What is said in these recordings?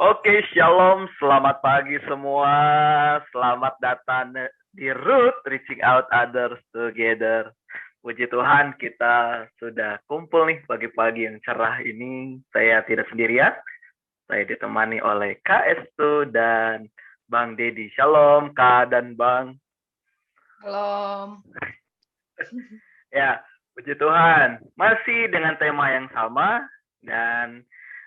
Oke, shalom, selamat pagi semua. Selamat datang di Root, Reaching Out Others Together. Puji Tuhan, kita sudah kumpul nih pagi-pagi yang cerah ini. Saya tidak sendirian, saya ditemani oleh Kak Estu dan Bang Dedi. Shalom, Kak dan Bang. Halo. Ya, puji Tuhan. Masih dengan tema yang sama dan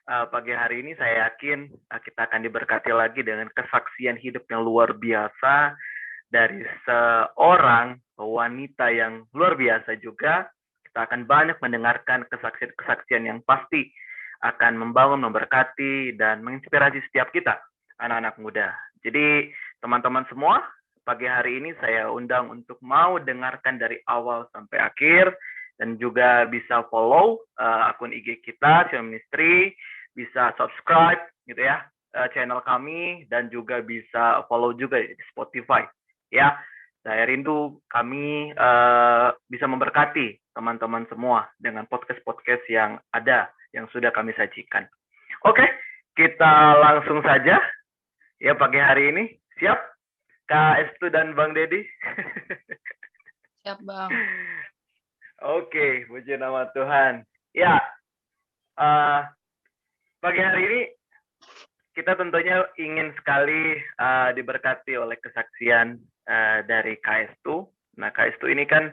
pagi hari ini saya yakin kita akan diberkati lagi dengan kesaksian hidup yang luar biasa dari seorang wanita yang luar biasa juga. Kita akan banyak mendengarkan kesaksian-kesaksian yang pasti akan membangun, memberkati, dan menginspirasi setiap kita, anak-anak muda. Jadi, teman-teman semua, pagi hari ini saya undang untuk mau dengarkan dari awal sampai akhir, dan juga bisa follow akun IG kita, Sion Ministry, bisa subscribe gitu ya, channel kami, dan juga bisa follow juga di Spotify. Ya, saya rindu kami bisa memberkati teman-teman semua dengan podcast-podcast yang ada, yang sudah kami sajikan. Oke, kita langsung saja ya pagi hari ini. Siap? Kak Estu dan Bang Dedi? Siap, Bang. Oke, puji nama Tuhan. Ya, pagi hari ini kita tentunya ingin sekali diberkati oleh kesaksian dari Kak Estu. Nah, Kak Estu ini kan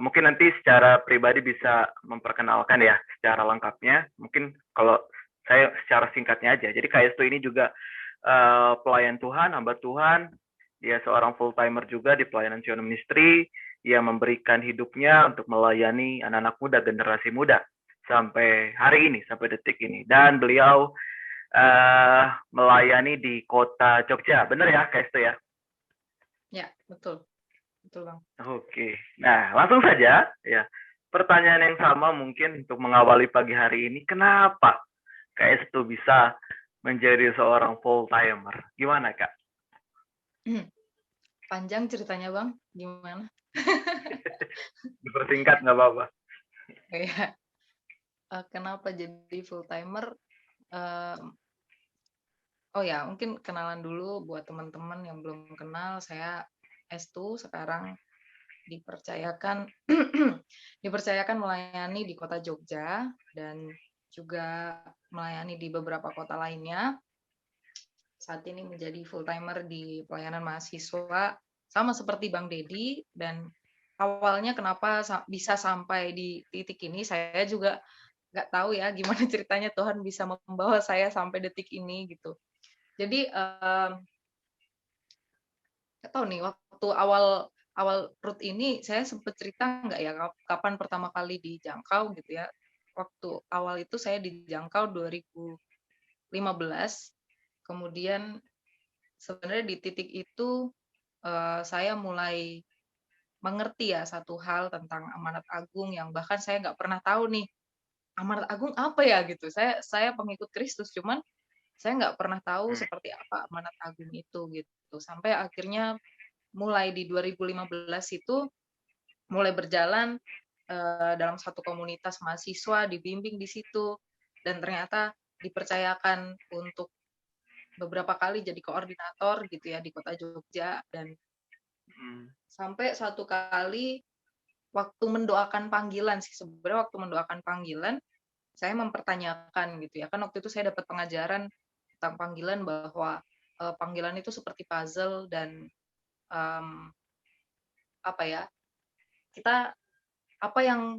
mungkin nanti secara pribadi bisa memperkenalkan ya secara lengkapnya. Mungkin kalau saya secara singkatnya aja. Jadi Kak Estu ini juga pelayan Tuhan, hamba Tuhan. Dia seorang full timer juga di pelayanan Sion Ministry. Ia memberikan hidupnya untuk melayani anak-anak muda, generasi muda sampai hari ini, sampai detik ini. Dan beliau melayani di kota Jogja, benar ya, Kak Estu ya? Ya, betul. Betul, Bang. Oke, nah langsung saja ya. Pertanyaan yang sama mungkin untuk mengawali pagi hari ini, kenapa Kak Estu bisa menjadi seorang full timer? Gimana Kak? Panjang ceritanya, Bang. Gimana? Dipersingkat nggak apa-apa. Kayak kenapa jadi full timer? Oh ya, mungkin kenalan dulu buat teman-teman yang belum kenal. Saya Estu, sekarang dipercayakan dipercayakan melayani di kota Jogja dan juga melayani di beberapa kota lainnya. Saat ini menjadi full timer di pelayanan mahasiswa, sama seperti Bang Dedi. Dan awalnya kenapa bisa sampai di titik ini, saya juga nggak tahu ya gimana ceritanya Tuhan bisa membawa saya sampai detik ini gitu. Jadi nggak tahu nih, waktu awal Root ini saya sempat cerita nggak ya kapan pertama kali dijangkau gitu ya. Waktu awal itu saya dijangkau 2015, kemudian sebenarnya di titik itu saya mulai mengerti ya satu hal tentang amanat agung yang bahkan saya nggak pernah tahu nih, amanat agung apa ya gitu. Saya pengikut Kristus, cuman saya nggak pernah tahu seperti apa amanat agung itu gitu. Sampai akhirnya mulai di 2015 itu mulai berjalan dalam satu komunitas mahasiswa, dibimbing di situ, dan ternyata dipercayakan untuk beberapa kali jadi koordinator gitu ya di kota Jogja. Dan sampai satu kali waktu mendoakan panggilan sih, sebenarnya waktu mendoakan panggilan saya mempertanyakan gitu ya, kan waktu itu saya dapat pengajaran tentang panggilan bahwa panggilan itu seperti puzzle dan apa ya, kita apa yang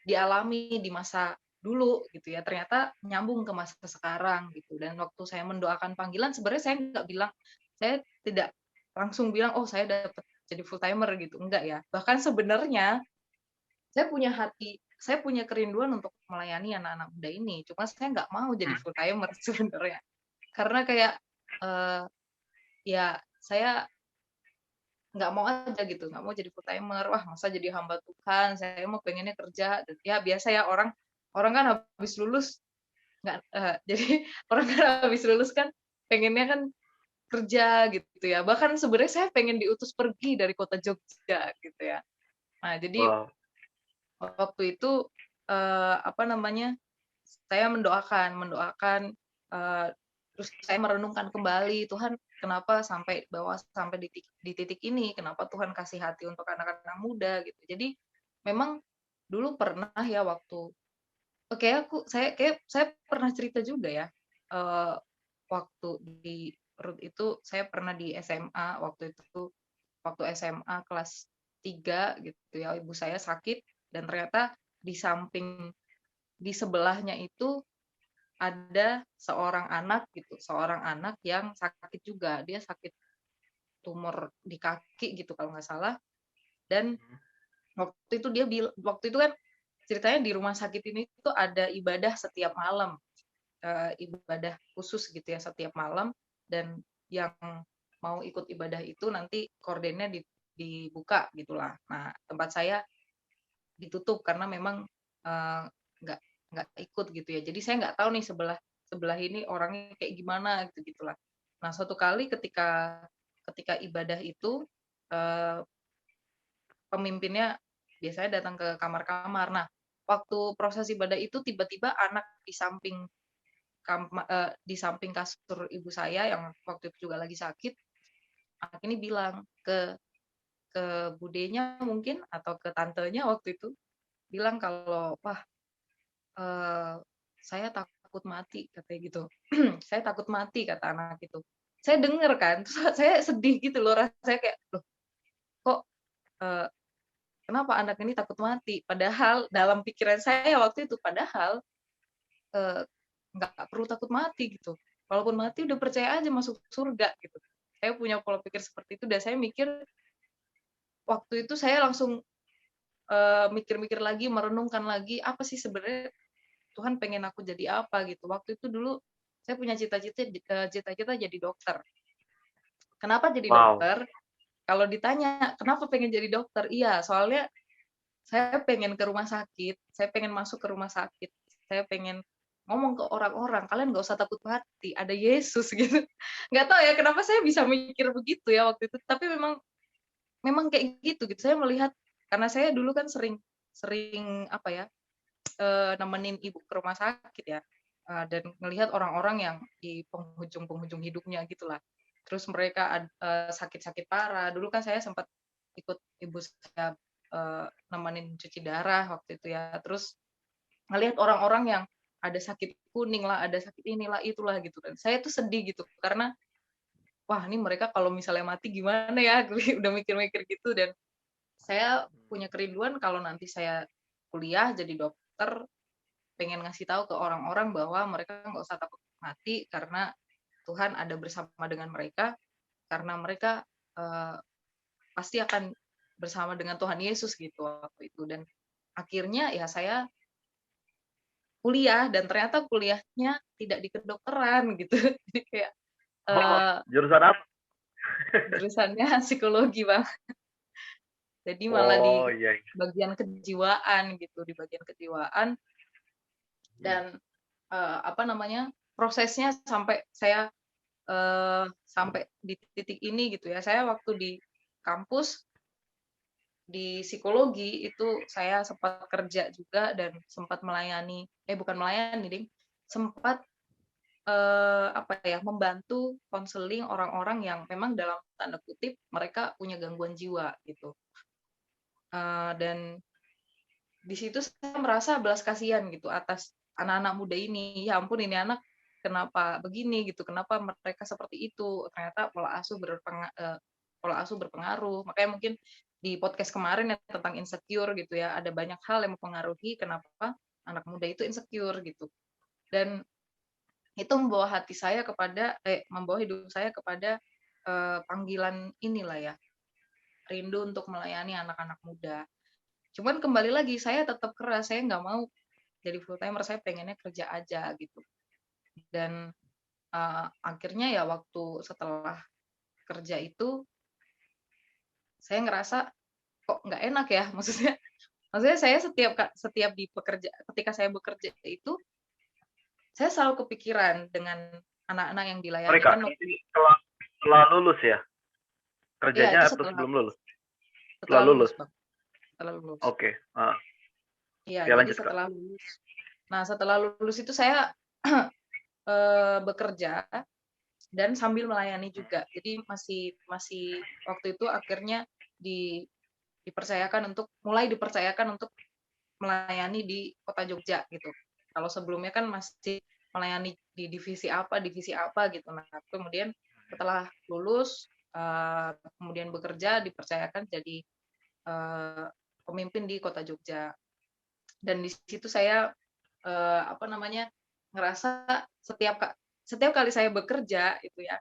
dialami di masa dulu gitu ya ternyata nyambung ke masa sekarang gitu. Dan waktu saya mendoakan panggilan, sebenarnya saya nggak bilang, saya tidak langsung bilang oh saya dapat jadi full timer gitu, enggak ya. Bahkan sebenarnya saya punya kerinduan untuk melayani anak-anak muda ini, cuma saya nggak mau jadi full timer sebenarnya, karena kayak ya saya nggak mau aja gitu, nggak mau jadi full timer. Wah, masa jadi hamba Tuhan, saya mau pengennya kerja. Dan ya biasa ya, orang orang kan habis lulus nggak jadi orang kan habis lulus kan pengennya kan kerja gitu ya. Bahkan sebenarnya saya pengen diutus pergi dari kota Jogja gitu ya. Nah, jadi Wow. waktu itu apa namanya, saya mendoakan Terus saya merenungkan kembali, Tuhan kenapa sampai bawa sampai di titik ini, kenapa Tuhan kasih hati untuk anak-anak muda gitu. Jadi memang dulu pernah ya waktu oke saya pernah cerita juga ya, waktu di Rut itu saya pernah di SMA waktu SMA kelas 3 gitu ya, ibu saya sakit dan ternyata di sebelahnya itu ada seorang anak yang sakit juga. Dia sakit tumor di kaki gitu kalau nggak salah. Dan waktu itu kan ceritanya di rumah sakit ini tuh ada ibadah setiap malam, ibadah khusus gitu ya setiap malam, dan yang mau ikut ibadah itu nanti kordennya dibuka gitulah. Nah, tempat saya ditutup karena memang nggak ikut gitu ya. Jadi saya nggak tahu nih sebelah sebelah ini orangnya kayak gimana gitu gitulah. Nah, suatu kali ketika ibadah itu eh, pemimpinnya biasanya datang ke kamar-kamar. Nah, waktu proses ibadah itu tiba-tiba anak di samping kasur ibu saya yang waktu itu juga lagi sakit, anak ini bilang ke budenya mungkin atau ke tantenya waktu itu, bilang kalau, "Wah, eee, saya takut mati," katanya gitu. "Saya takut mati," kata anak itu. Saya denger kan, terus saya sedih gitu loh, rasanya kayak, "Loh kok, eee, kenapa anak ini takut mati?" Padahal dalam pikiran saya waktu itu, eee, nggak perlu takut mati gitu. Walaupun mati udah percaya aja masuk surga gitu. Saya punya pola pikir seperti itu dan saya mikir waktu itu saya langsung, mikir-mikir lagi, merenungkan lagi, apa sih sebenarnya Tuhan pengen aku jadi apa gitu. Waktu itu dulu saya punya cita-cita jadi dokter. Kenapa jadi Wow. dokter? Kalau ditanya, "Kenapa pengen jadi dokter?" Iya, soalnya saya pengen ke rumah sakit, saya pengen masuk ke rumah sakit, saya pengen ngomong ke orang-orang, "Kalian nggak usah takut mati, ada Yesus," gitu. Nggak tahu ya kenapa saya bisa mikir begitu ya waktu itu, tapi memang memang kayak gitu gitu. Saya melihat karena saya dulu kan sering sering apa ya, nemenin ibu ke rumah sakit ya, dan ngelihat orang-orang yang di penghujung-penghujung hidupnya gitulah. Terus mereka sakit-sakit parah. Dulu kan saya sempat ikut ibu saya, nemenin cuci darah waktu itu ya. Terus ngelihat orang-orang yang ada sakit kuning lah, ada sakit inilah, itulah gitu dan saya tuh sedih gitu karena, wah ini mereka kalau misalnya mati gimana ya, udah mikir-mikir gitu dan saya punya kerinduan kalau nanti saya kuliah jadi dokter, pengen ngasih tahu ke orang-orang bahwa mereka nggak usah takut mati karena Tuhan ada bersama dengan mereka, karena mereka pasti akan bersama dengan Tuhan Yesus gitu waktu itu. Dan akhirnya ya saya kuliah dan ternyata kuliahnya tidak di kedokteran gitu. Jadi kayak Oh, eh, jurusan apa? jurusannya psikologi bang. Jadi malah di Oh iya. bagian kejiwaan gitu, di bagian kejiwaan Hmm. dan apa namanya prosesnya sampai di titik ini gitu ya. Saya waktu di kampus di psikologi itu saya sempat kerja juga dan sempat melayani, bukan melayani ding, sempat apa ya membantu konseling orang-orang yang memang dalam tanda kutip mereka punya gangguan jiwa gitu. Dan di situ saya merasa belas kasihan gitu atas anak-anak muda ini. Ya ampun ini anak kenapa begini gitu, kenapa mereka seperti itu. Ternyata pola asuh berpengaruh. Makanya mungkin di podcast kemarin ya tentang insecure gitu ya, ada banyak hal yang mempengaruhi kenapa anak muda itu insecure gitu. Dan itu membawa hidup saya kepada panggilan inilah ya, rindu untuk melayani anak-anak muda. Cuman kembali lagi saya tetap keras, saya nggak mau jadi full timer, saya pengennya kerja aja gitu. Dan akhirnya ya waktu setelah kerja itu saya ngerasa kok nggak enak ya, maksudnya saya setiap ketika saya bekerja itu saya selalu kepikiran dengan anak-anak yang dilayani Mereka kan ini setelah lulus ya? ya Kerjanya itu atau setelah sebelum lulus? Setelah setelah lulus lulus. bang, setelah lulus. Oke. Iya, Ya jadi lanjut Kak. setelah lulus. Nah, setelah lulus itu saya bekerja dan sambil melayani juga. Jadi masih waktu itu akhirnya mulai dipercayakan untuk melayani di kota Jogja gitu. Kalau sebelumnya kan masih melayani di divisi apa gitu. Nah, kemudian setelah lulus kemudian bekerja dipercayakan jadi pemimpin di kota Jogja. Dan di situ saya ngerasa setiap kali saya bekerja itu ya,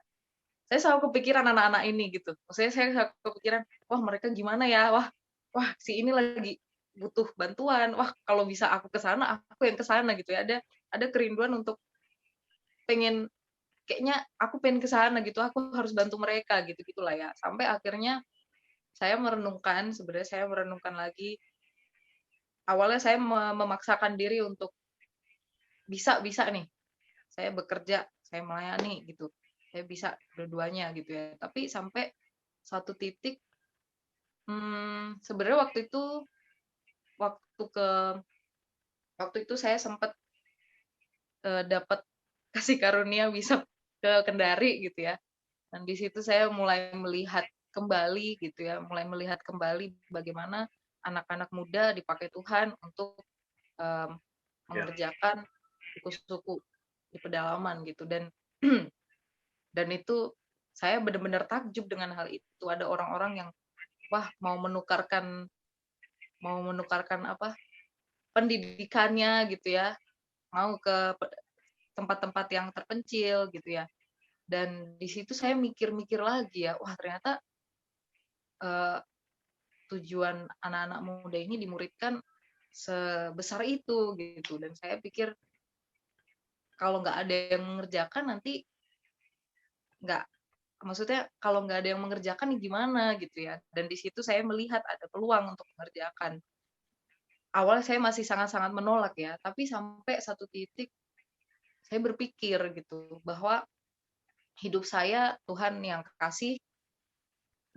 saya selalu kepikiran anak-anak ini gitu. Maksudnya saya selalu kepikiran, wah mereka gimana ya, wah si ini lagi butuh bantuan, wah kalau bisa aku ke sana, aku yang ke sana gitu ya. Ada kerinduan untuk pengen kayaknya aku pengen ke sana gitu, aku harus bantu mereka gitu gitulah ya. Sampai akhirnya sebenarnya saya merenungkan lagi. Awalnya saya memaksakan diri untuk bisa nih, saya bekerja, saya melayani gitu. Saya bisa dua-duanya gitu ya. Tapi sampai satu titik sebenarnya waktu itu saya sempat dapat kasih karunia bisa ke Kendari gitu ya. Dan di situ saya mulai melihat kembali gitu ya, mulai melihat kembali bagaimana anak-anak muda dipakai Tuhan untuk mengerjakan suku-suku di pedalaman gitu. Dan itu saya benar-benar takjub dengan hal itu. Ada orang-orang yang mau menukarkan apa pendidikannya gitu ya, mau ke tempat-tempat yang terpencil gitu ya. Dan di situ saya mikir-mikir lagi ya, wah ternyata tujuan anak-anak muda ini dimuridkan sebesar itu gitu. Dan saya pikir kalau nggak ada yang mengerjakan nanti nggak, maksudnya kalau nggak ada yang mengerjakan gimana gitu ya. Dan di situ saya melihat ada peluang untuk mengerjakan. Awalnya saya masih sangat-sangat menolak ya, tapi sampai satu titik saya berpikir gitu bahwa hidup saya Tuhan yang kasih,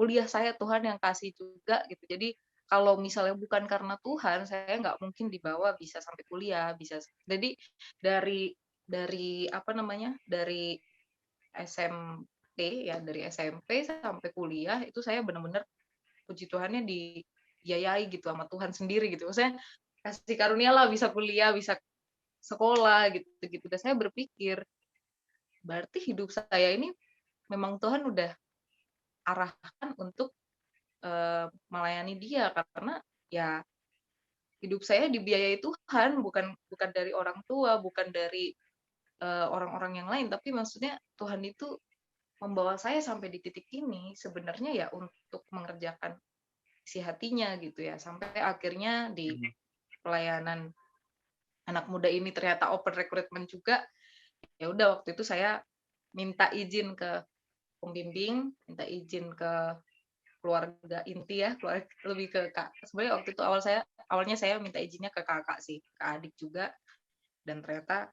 kuliah saya Tuhan yang kasih juga gitu. Jadi kalau misalnya bukan karena Tuhan, saya nggak mungkin dibawa bisa sampai kuliah, bisa. Jadi dari dari SMP ya, dari SMP sampai kuliah itu saya benar-benar puji Tuhannya dibiayai gitu sama Tuhan sendiri gitu. Maksudnya kasih karunia lah bisa kuliah, bisa sekolah gitu-gitu. Dan saya berpikir, berarti hidup saya ini memang Tuhan udah arahkan untuk melayani Dia, karena ya hidup saya dibiayai Tuhan, bukan dari orang tua, bukan dari orang-orang yang lain, tapi maksudnya Tuhan itu membawa saya sampai di titik ini sebenarnya ya untuk mengerjakan isi hatinya gitu ya. Sampai akhirnya di pelayanan anak muda ini ternyata open recruitment juga. Ya udah waktu itu saya minta izin ke pembimbing, minta izin ke keluarga inti ya, lebih ke kak. Sebenarnya waktu itu awalnya saya minta izinnya ke kakak sih, ke adik juga. Dan ternyata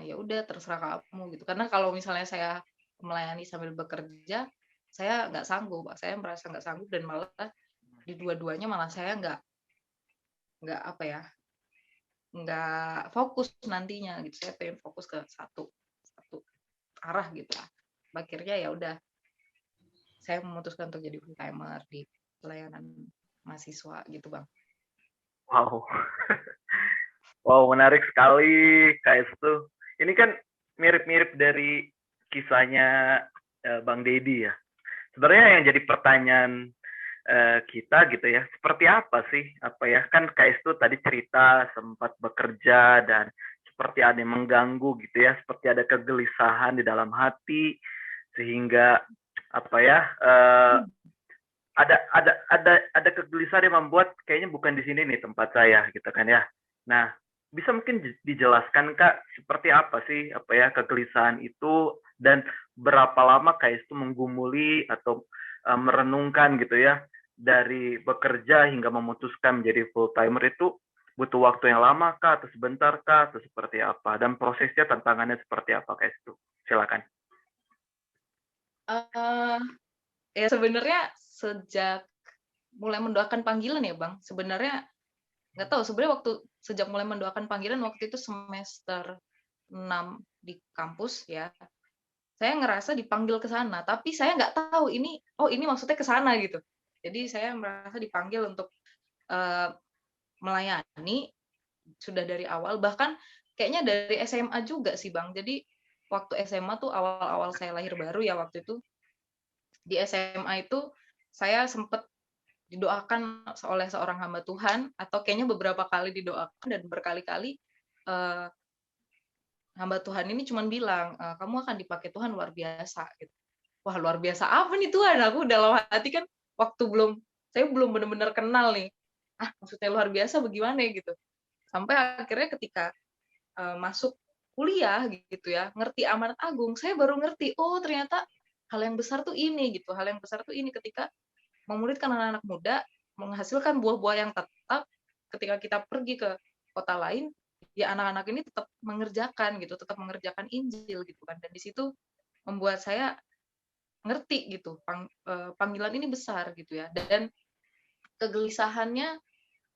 ya udah terserah kamu gitu. Karena kalau misalnya saya melayani sambil bekerja, saya nggak sanggup, saya merasa nggak sanggup dan malah di dua-duanya malah saya nggak apa ya, nggak fokus nantinya gitu. Saya pengen fokus ke satu arah gitu lah. Akhirnya ya udah saya memutuskan untuk jadi full timer di pelayanan mahasiswa gitu bang. Wow, wow menarik sekali Kak Estu. Ini kan mirip-mirip dari kisahnya Bang Dedi ya. Sebenarnya yang jadi pertanyaan kita gitu ya, seperti apa sih kan Kak Estu tadi cerita sempat bekerja dan seperti ada yang mengganggu gitu ya, seperti ada kegelisahan di dalam hati sehingga ada kegelisahan yang membuat kayaknya bukan di sini nih tempat saya gitu kan ya. Nah, bisa mungkin dijelaskan Kak seperti apa sih kegelisahan itu dan berapa lama Kak itu menggumuli atau merenungkan gitu ya dari bekerja hingga memutuskan menjadi full timer itu butuh waktu yang lama Kak atau sebentar Kak atau seperti apa dan prosesnya tantangannya seperti apa Kak itu? Silakan. Ya sebenarnya sejak mulai mendoakan panggilan ya bang, sebenarnya nggak tahu sebenarnya sejak mulai mendoakan panggilan waktu itu semester 6 di kampus ya, saya ngerasa dipanggil ke sana, tapi saya nggak tahu ini, oh ini maksudnya ke sana gitu. Jadi saya merasa dipanggil untuk eee, melayani sudah dari awal, bahkan kayaknya dari SMA juga sih, Bang. Jadi waktu SMA tuh awal-awal saya lahir baru ya waktu itu, di SMA itu saya sempet didoakan oleh seorang hamba Tuhan, atau kayaknya beberapa kali didoakan dan berkali-kali, eee, hamba Tuhan ini cuman bilang, "Kamu akan dipakai Tuhan luar biasa," gitu. Wah, luar biasa apa nih Tuhan? Aku dalam hati kan waktu saya belum benar-benar kenal nih. Ah, maksudnya luar biasa bagaimana ya gitu. Sampai akhirnya ketika masuk kuliah gitu ya, ngerti amanat agung, saya baru ngerti, oh ternyata hal yang besar tuh ini gitu. Hal yang besar tuh ini ketika memuridkan anak-anak muda, menghasilkan buah-buah yang tetap ketika kita pergi ke kota lain, ya anak-anak ini tetap mengerjakan gitu, tetap mengerjakan Injil gitu kan. Dan di situ membuat saya ngerti gitu, panggilan ini besar gitu ya. Dan kegelisahannya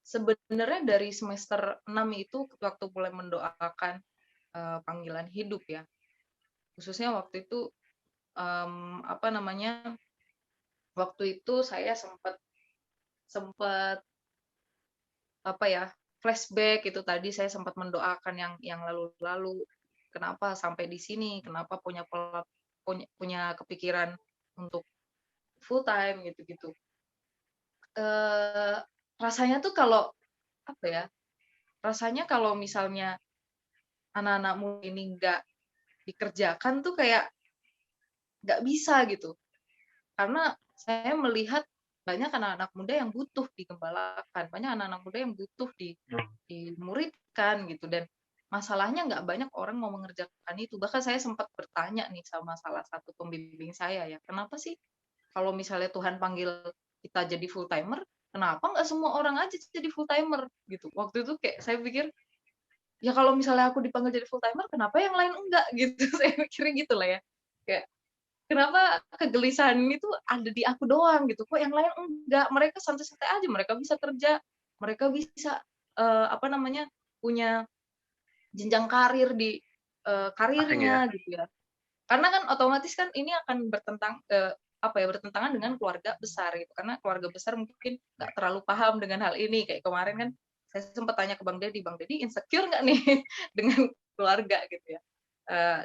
sebenarnya dari semester 6 itu waktu mulai mendoakan panggilan hidup ya. Khususnya waktu itu apa namanya? Waktu itu saya sempat sempat apa ya? Flashback itu tadi saya sempat mendoakan yang lalu-lalu. Kenapa sampai di sini? Kenapa punya kepikiran untuk full time gitu-gitu. Eh rasanya tuh kalau apa ya? Rasanya kalau misalnya anak-anakmu ini nggak dikerjakan tuh kayak nggak bisa gitu. Karena saya melihat banyak anak-anak muda yang butuh digembalakan, banyak anak-anak muda yang butuh dimuridkan gitu, dan masalahnya nggak banyak orang mau mengerjakan itu. Bahkan saya sempat bertanya nih sama salah satu pembimbing saya ya, kenapa sih kalau misalnya Tuhan panggil kita jadi full timer, kenapa nggak semua orang aja jadi full timer gitu. Waktu itu kayak saya pikir, ya kalau misalnya aku dipanggil jadi full timer, kenapa yang lain enggak gitu. Saya mikirnya gitu lah ya. Kayak kenapa kegelisahan ini tuh ada di aku doang gitu, kok yang lain enggak, mereka santai-santai aja, mereka bisa kerja, mereka bisa apa namanya, punya jenjang karir di Asing ya. karirnya gitu ya. Karena kan otomatis kan ini akan apa ya, bertentangan dengan keluarga besar gitu, karena keluarga besar mungkin nggak terlalu paham dengan hal ini. Kayak kemarin kan saya sempat tanya ke Bang Deddy insecure nggak nih dengan keluarga gitu ya.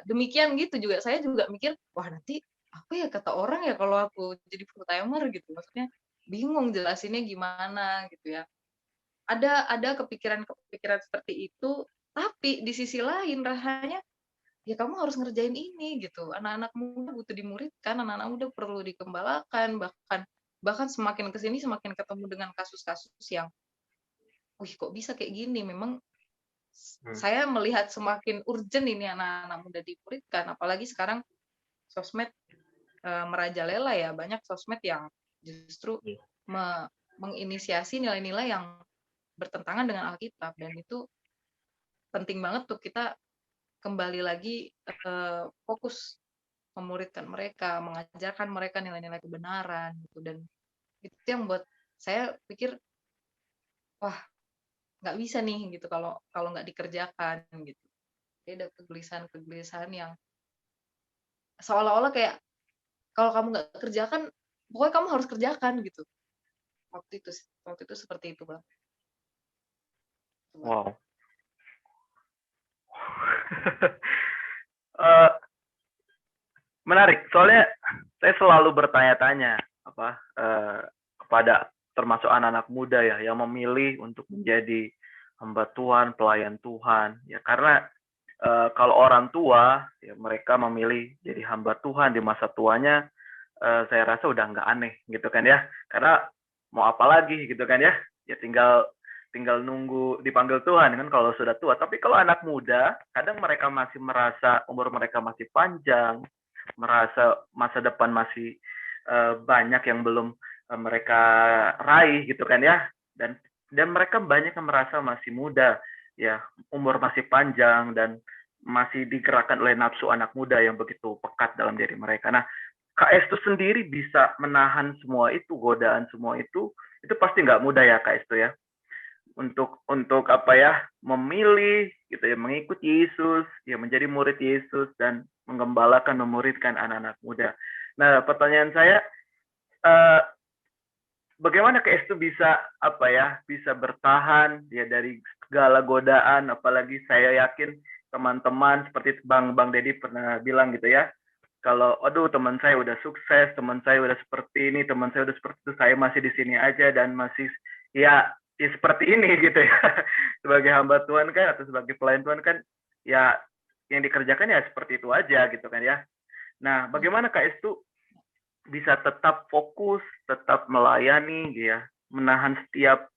Demikian gitu juga, saya juga mikir, wah nanti apa ya kata orang ya kalau aku jadi full timer gitu, maksudnya bingung jelasinnya gimana gitu ya. Ada kepikiran-kepikiran seperti itu, tapi di sisi lain rasanya ya kamu harus ngerjain ini gitu. Anak-anak muda butuh dimuridkan, anak-anak muda perlu dikembalakan, bahkan bahkan semakin ke sini semakin ketemu dengan kasus-kasus yang, wih kok bisa kayak gini. Memang Hmm. saya melihat semakin urgent ini anak-anak muda dimuridkan, apalagi sekarang sosmed merajalela ya, banyak sosmed yang justru Iya. menginisiasi nilai-nilai yang bertentangan dengan Alkitab, dan itu penting banget tuh kita kembali lagi fokus memuridkan mereka, mengajarkan mereka nilai-nilai kebenaran gitu. Dan itu yang buat saya pikir, wah nggak bisa nih gitu kalau kalau nggak dikerjakan gitu. Jadi ada kegelisahan-kegelisahan yang seolah-olah kayak kalau kamu nggak kerjakan, pokoknya kamu harus kerjakan gitu. Waktu itu seperti itu bang. Wow. Eh, menarik. Soalnya saya selalu bertanya-tanya apa kepada termasuk anak-anak muda ya yang memilih untuk menjadi hamba Tuhan, pelayan Tuhan. Ya karena kalau orang tua ya mereka memilih jadi hamba Tuhan di masa tuanya, saya rasa udah nggak aneh gitu kan ya. Karena mau apa lagi gitu kan ya. Ya tinggal tinggal nunggu dipanggil Tuhan kan kalau sudah tua. Tapi kalau anak muda, kadang mereka masih merasa umur mereka masih panjang, merasa masa depan masih banyak yang belum mereka raih gitu kan ya. Dan mereka banyak yang merasa masih muda, ya umur masih panjang dan masih digerakkan oleh nafsu anak muda yang begitu pekat dalam diri mereka. Nah, KS itu sendiri bisa menahan semua itu, godaan semua itu pasti nggak mudah ya KS itu ya. Untuk apa ya, memilih gitu ya, mengikut Yesus, ya menjadi murid Yesus dan menggembalakan, memuridkan anak-anak muda. Nah, pertanyaan saya, eh, bagaimana KS itu bisa bisa bertahan ya dari segala godaan, apalagi saya yakin teman-teman seperti Bang Dedi pernah bilang gitu ya, kalau aduh teman saya udah sukses, teman saya udah seperti ini, teman saya udah seperti itu, saya masih di sini aja dan masih ya ya seperti ini gitu ya. Sebagai hamba Tuhan kan atau sebagai pelayan Tuhan kan ya yang dikerjakan ya seperti itu aja gitu kan ya. Nah, bagaimana Kak Estu bisa tetap fokus, tetap melayani gitu ya, menahan setiap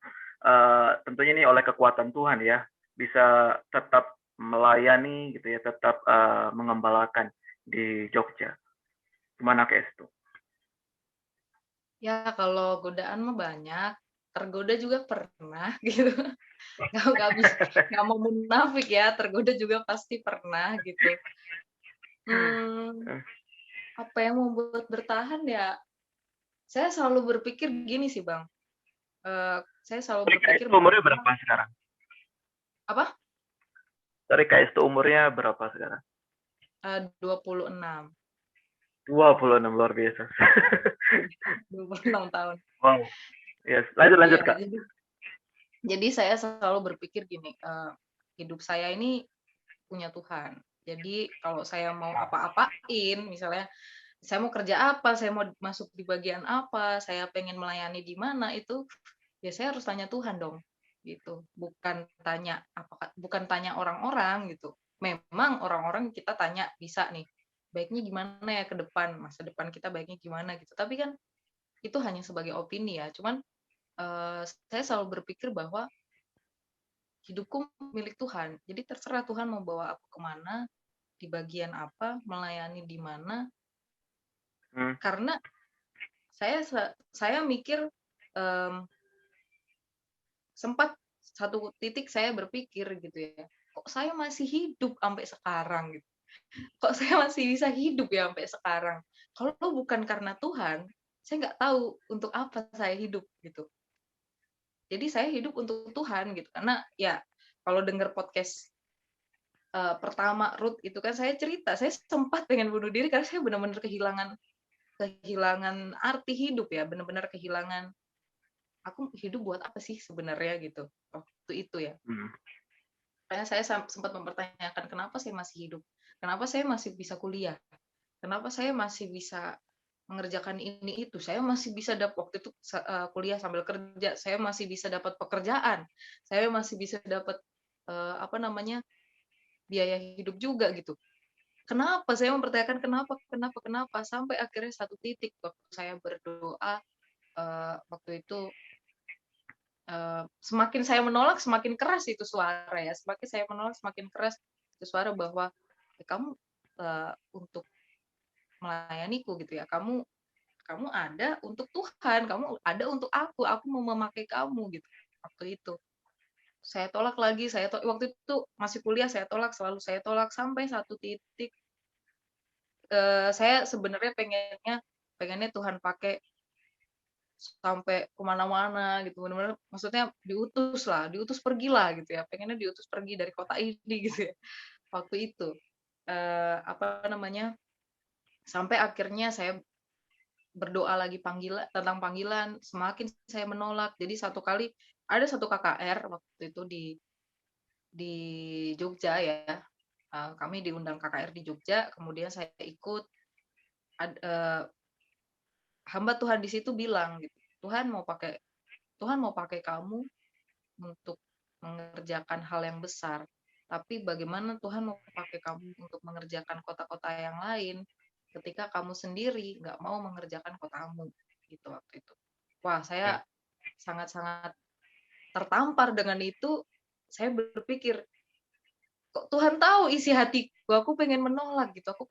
tentunya ini oleh kekuatan Tuhan ya, bisa tetap melayani gitu ya, tetap mengembalakan di Jogja. Gimana Kak Estu? Ya kalau godaan mah banyak, tergoda juga pernah gitu. Nggak bisa, nggak mau munafik ya, tergoda juga pasti pernah gitu. Hmm, apa yang membuat bertahan ya? Saya selalu berpikir gini sih Bang. Saya Sorry, selalu Kak berpikir Estu umurnya bahwa berapa sekarang? apa? Sorry, Kak Estu umurnya berapa sekarang? 26, 26, luar biasa. 26 tahun. Wow. Yes. Lanjut Iya, Kak. jadi saya selalu berpikir gini, hidup saya ini punya Tuhan. Jadi kalau saya mau apa-apain, misalnya saya mau kerja apa, saya mau masuk di bagian apa, saya pengen melayani di mana itu, ya saya harus tanya Tuhan dong, gitu. Bukan tanya orang-orang gitu. Memang orang-orang kita tanya bisa nih, baiknya gimana ya ke depan, masa depan kita baiknya gimana gitu. Tapi kan itu hanya sebagai opini ya. Cuman saya selalu berpikir bahwa hidupku milik Tuhan. Jadi terserah Tuhan mau bawa aku kemana, di bagian apa, melayani di mana. Hmm. Karena saya mikir sempat satu titik saya berpikir gitu ya, kok saya masih hidup sampai sekarang gitu. Kok saya masih bisa hidup ya sampai sekarang. Kalau bukan karena Tuhan, saya nggak tahu untuk apa saya hidup gitu. Jadi saya hidup untuk Tuhan gitu. Karena ya kalau dengar podcast pertama Ruth itu kan saya cerita, saya sempat pengen bunuh diri karena saya benar-benar kehilangan arti hidup ya, benar-benar kehilangan aku hidup buat apa sih sebenarnya gitu waktu itu ya. Karena saya sempat mempertanyakan kenapa saya masih hidup, kenapa saya masih bisa kuliah, kenapa saya masih bisa mengerjakan ini itu, saya masih bisa dapat waktu itu kuliah sambil kerja, saya masih bisa dapat pekerjaan, saya masih bisa dapat apa namanya biaya hidup juga gitu. Kenapa saya mempertanyakan kenapa sampai akhirnya satu titik waktu saya berdoa waktu itu semakin saya menolak semakin keras itu suara ya, semakin saya menolak semakin keras itu suara bahwa kamu untuk melayaniku gitu ya, kamu ada untuk Tuhan, kamu ada untuk aku mau memakai kamu gitu. Waktu itu saya tolak lagi, waktu itu masih kuliah saya tolak, selalu saya tolak sampai satu titik saya sebenarnya pengennya Tuhan pakai sampai kemana-mana gitu, benar-benar maksudnya diutus pergilah gitu ya, pengennya diutus pergi dari kota ini gitu ya waktu itu. Apa namanya, sampai akhirnya saya berdoa lagi tentang panggilan, semakin saya menolak. Jadi ada satu KKR waktu itu di Jogja ya, kami diundang KKR di Jogja, kemudian saya ikut, hamba Tuhan di situ bilang gitu, Tuhan mau pakai kamu untuk mengerjakan hal yang besar, tapi bagaimana Tuhan mau pakai kamu untuk mengerjakan kota-kota yang lain ketika kamu sendiri nggak mau mengerjakan kotamu gitu waktu itu. Wah, saya sangat-sangat tertampar dengan itu. Saya berpikir, kok Tuhan tahu isi hatiku, aku pengen menolak gitu, aku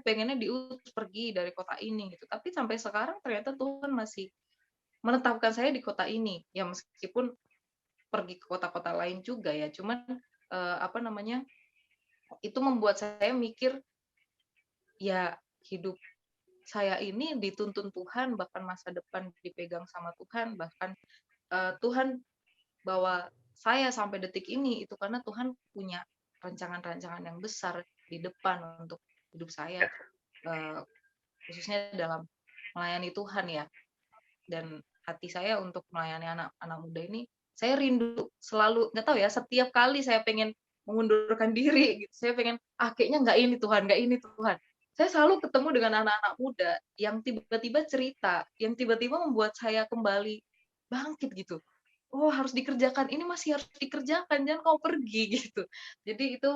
pengennya diutus pergi dari kota ini gitu. Tapi sampai sekarang ternyata Tuhan masih menetapkan saya di kota ini. Ya meskipun pergi ke kota-kota lain juga ya, cuman apa namanya, itu membuat saya mikir, ya hidup saya ini dituntun Tuhan, bahkan masa depan dipegang sama Tuhan, bahkan Tuhan bawa saya sampai detik ini itu karena Tuhan punya rancangan-rancangan yang besar di depan untuk hidup saya, Yes. khususnya dalam melayani Tuhan ya. Dan hati saya untuk melayani anak-anak muda ini, saya rindu selalu, nggak tahu ya, setiap kali saya pengen mengundurkan diri, gitu, saya pengen, kayaknya nggak ini Tuhan. Saya selalu ketemu dengan anak-anak muda yang tiba-tiba cerita, yang tiba-tiba membuat saya kembali bangkit gitu. Oh, harus dikerjakan, ini masih harus dikerjakan, jangan kau pergi gitu. Jadi itu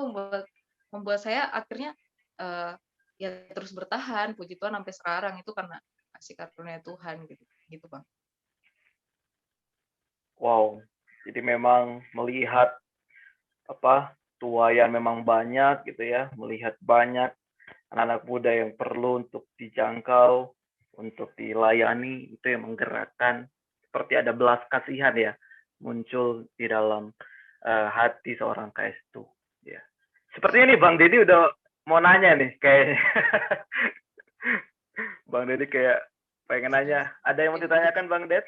membuat saya akhirnya ya terus bertahan, puji Tuhan sampai sekarang itu karena kasih karunia Tuhan gitu, gitu Bang. Wow. Jadi memang melihat tuayan memang banyak gitu ya, melihat banyak anak-anak muda yang perlu untuk dijangkau, untuk dilayani, itu yang menggerakkan, seperti ada belas kasihan ya muncul di dalam hati seorang KS2 ya. Sepertinya nih Bang Deddy udah mau nanya nih kayaknya. Bang Deddy kayak pengen nanya. Ada yang mau ditanyakan Bang Ded?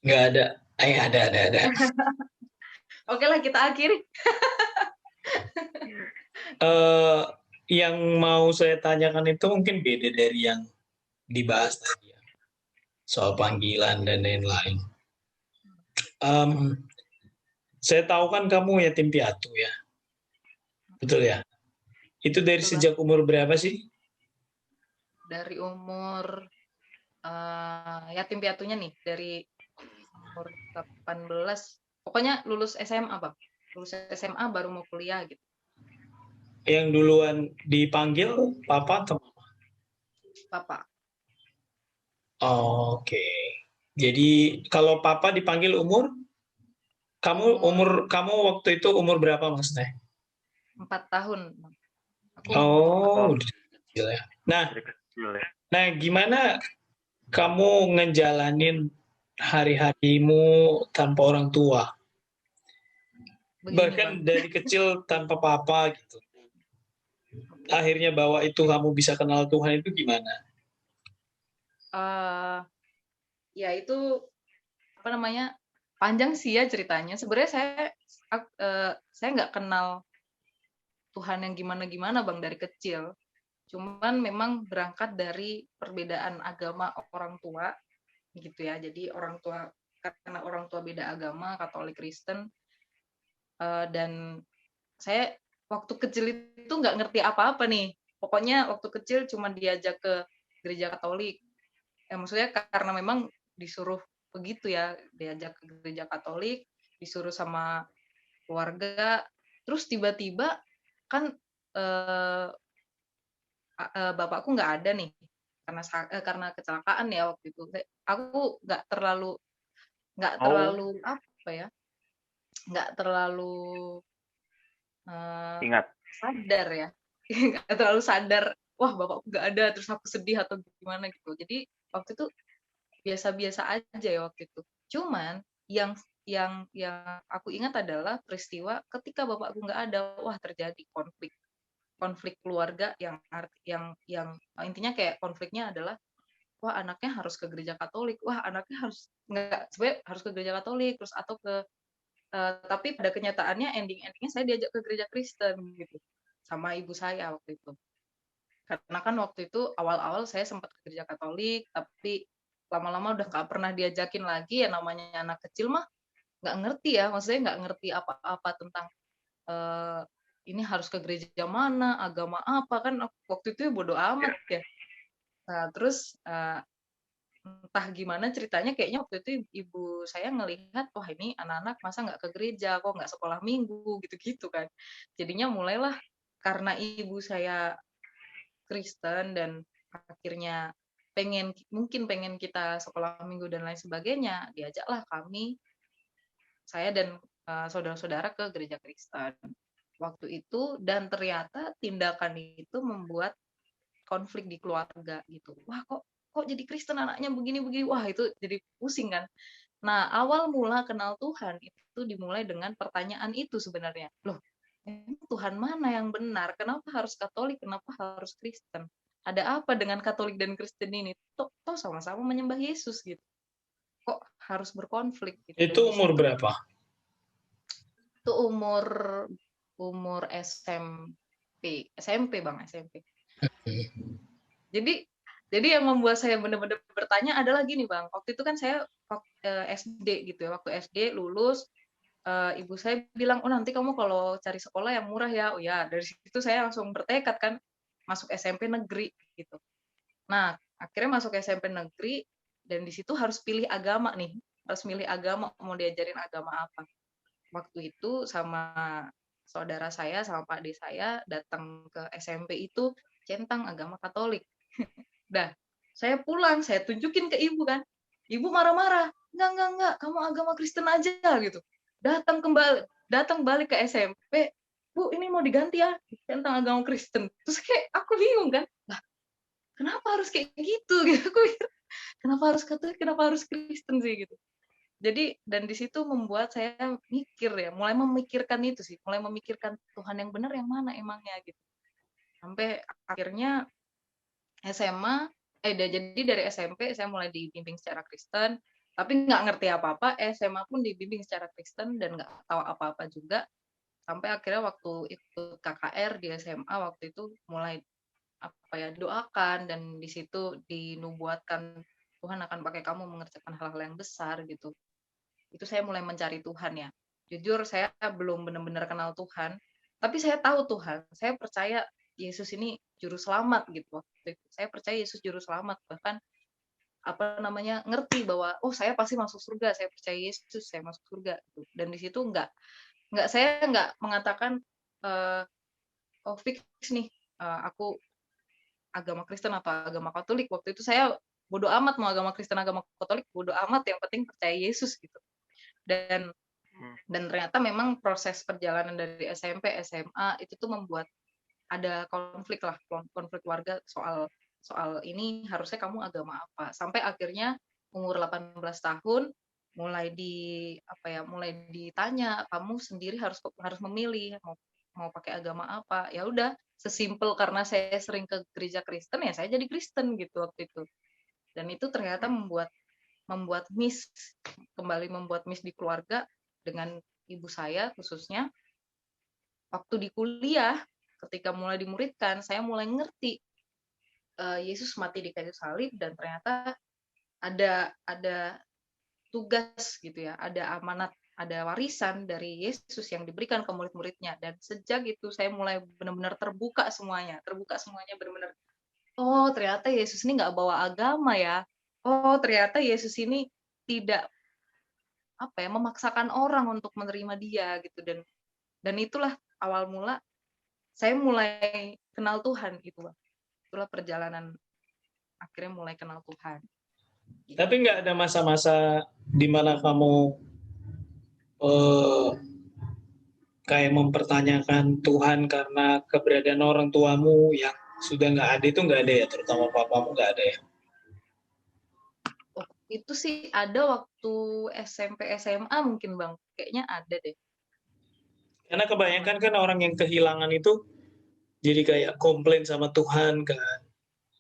Nggak ada. Ada. Oke lah, kita akhiri. Yang mau saya tanyakan itu mungkin beda dari yang dibahas tadi ya, soal panggilan dan lain-lain. Saya tahu kan kamu yatim piatu ya, betul ya? Itu dari Betul, sejak umur berapa sih? dari umur yatim piatunya nih, dari umur 18, pokoknya lulus SMA Bang. Lulus SMA baru mau kuliah gitu. Yang duluan dipanggil papa atau mama? Papa. Oke. Jadi kalau papa dipanggil umur, kamu waktu itu umur berapa maksudnya? 4 tahun. Aku Oh, udah kecil ya. Nah, gimana kamu ngejalanin hari-harimu tanpa orang tua? begini Bahkan Bang. dari kecil tanpa papa gitu. Akhirnya bahwa itu kamu bisa kenal Tuhan itu gimana? Ya itu apa namanya, panjang sih ya ceritanya. Sebenarnya saya nggak kenal Tuhan yang gimana-gimana Bang dari kecil. Cuman memang berangkat dari perbedaan agama orang tua gitu ya. Jadi karena orang tua beda agama, Katolik Kristen, dan saya waktu kecil itu nggak ngerti apa-apa nih. Pokoknya waktu kecil cuma diajak ke gereja Katolik. Maksudnya karena memang disuruh begitu ya, diajak ke gereja Katolik, disuruh sama keluarga, terus tiba-tiba kan bapakku nggak ada nih karena kecelakaan ya waktu itu. Aku nggak terlalu apa ya, nggak terlalu Ingat. sadar ya, nggak terlalu sadar. Wah, bapakku nggak ada, terus aku sedih atau gimana gitu. Jadi waktu itu biasa-biasa aja ya waktu itu. Cuman yang aku ingat adalah peristiwa ketika bapakku nggak ada, wah terjadi konflik keluarga yang intinya kayak konfliknya adalah, wah anaknya harus ke gereja Katolik, wah anaknya harus nggak, sebenarnya harus ke gereja Katolik, terus atau tapi pada kenyataannya endingnya saya diajak ke gereja Kristen gitu sama ibu saya waktu itu. Karena kan waktu itu awal-awal saya sempat ke gereja Katolik, tapi lama-lama udah nggak pernah diajakin lagi, ya namanya anak kecil mah nggak ngerti ya, maksudnya nggak ngerti apa-apa tentang ini harus ke gereja mana, agama apa, kan waktu itu bodo amat ya. Nah, terus entah gimana ceritanya, kayaknya waktu itu ibu saya ngelihat, wah ini anak-anak masa nggak ke gereja, kok nggak sekolah minggu, gitu-gitu kan. Jadinya mulailah, karena ibu saya Kristen dan akhirnya mungkin pengen kita sekolah minggu dan lain sebagainya, diajaklah saya dan saudara-saudara ke gereja Kristen waktu itu, dan ternyata tindakan itu membuat konflik di keluarga gitu. Wah, kok jadi Kristen anaknya begini-begini. Wah, itu jadi pusing kan. Nah, awal mula kenal Tuhan itu dimulai dengan pertanyaan itu sebenarnya. Loh, Tuhan mana yang benar? Kenapa harus Katolik? Kenapa harus Kristen? Ada apa dengan Katolik dan Kristen ini? Toh sama-sama menyembah Yesus gitu. kok harus berkonflik gitu. Itu Dan di umur situ berapa? itu umur SMP Bang, SMP. Jadi yang membuat saya benar-benar bertanya adalah gini Bang, waktu itu kan saya SD gitu ya, waktu SD lulus, ibu saya bilang, oh nanti kamu kalau cari sekolah yang murah ya. Oh ya, dari situ saya langsung bertekad kan masuk SMP negeri gitu. Nah, akhirnya masuk SMP negeri dan di situ harus pilih agama nih, harus milih agama, mau diajarin agama apa. Waktu itu sama saudara saya sama Pak D saya datang ke SMP itu centang agama Katolik. Dah, saya pulang, saya tunjukin ke ibu kan. Ibu marah-marah. Enggak, kamu agama Kristen aja gitu. Datang balik ke SMP, Bu, ini mau diganti ya tentang agama Kristen. Terus kayak aku bingung kan. Lah, kenapa harus kayak gitu gitu. Aku mikir, kenapa harus Katolik, kenapa harus Kristen sih gitu. Jadi dan di situ membuat saya mikir ya, mulai memikirkan itu sih, mulai memikirkan Tuhan yang benar yang mana emangnya gitu. Sampai akhirnya SMA, jadi dari SMP saya mulai dibimbing secara Kristen, tapi nggak ngerti apa-apa. SMA pun dibimbing secara Kristen dan nggak tahu apa-apa juga. Sampai akhirnya waktu ikut KKR di SMA waktu itu mulai doakan dan di situ dinubuatkan Tuhan akan pakai kamu mengerjakan hal-hal yang besar gitu. Itu saya mulai mencari Tuhan ya. Jujur saya belum benar-benar kenal Tuhan, tapi saya tahu Tuhan. Saya percaya Yesus ini juru selamat gitu waktu itu. Saya percaya Yesus juru selamat, bahkan ngerti bahwa oh saya pasti masuk surga, saya percaya Yesus, saya masuk surga gitu. Dan di situ saya nggak mengatakan oh fix nih aku agama Kristen atau agama Katolik. Waktu itu saya bodoh amat mau agama Kristen agama Katolik, bodoh amat, yang penting percaya Yesus gitu. Dan ternyata memang proses perjalanan dari SMP SMA itu tuh membuat ada konflik warga soal ini harusnya kamu agama apa, sampai akhirnya umur 18 tahun mulai ditanya, kamu sendiri harus memilih mau pakai agama apa. Ya udah, sesimpel karena saya sering ke gereja Kristen ya saya jadi Kristen gitu waktu itu. Dan itu ternyata membuat kembali membuat miss di keluarga dengan ibu saya khususnya. Waktu di kuliah ketika mulai dimuridkan, saya mulai ngerti Yesus mati di kayu salib dan ternyata ada tugas gitu ya, ada amanat, ada warisan dari Yesus yang diberikan ke murid-muridnya. Dan sejak itu saya mulai benar-benar terbuka semuanya benar-benar, oh ternyata Yesus ini nggak bawa agama ya, oh ternyata Yesus ini tidak memaksakan orang untuk menerima dia gitu. Dan itulah awal mula saya mulai kenal Tuhan gitu, Bang. Itulah perjalanan akhirnya mulai kenal Tuhan. Gitu. Tapi nggak ada masa-masa di mana kamu kayak mempertanyakan Tuhan karena keberadaan orang tuamu yang sudah nggak ada, itu nggak ada ya, terutama papamu nggak ada ya? Oh, itu sih ada waktu SMP SMA mungkin Bang, kayaknya ada deh. Karena kebanyakan kan orang yang kehilangan itu jadi kayak komplain sama Tuhan kan,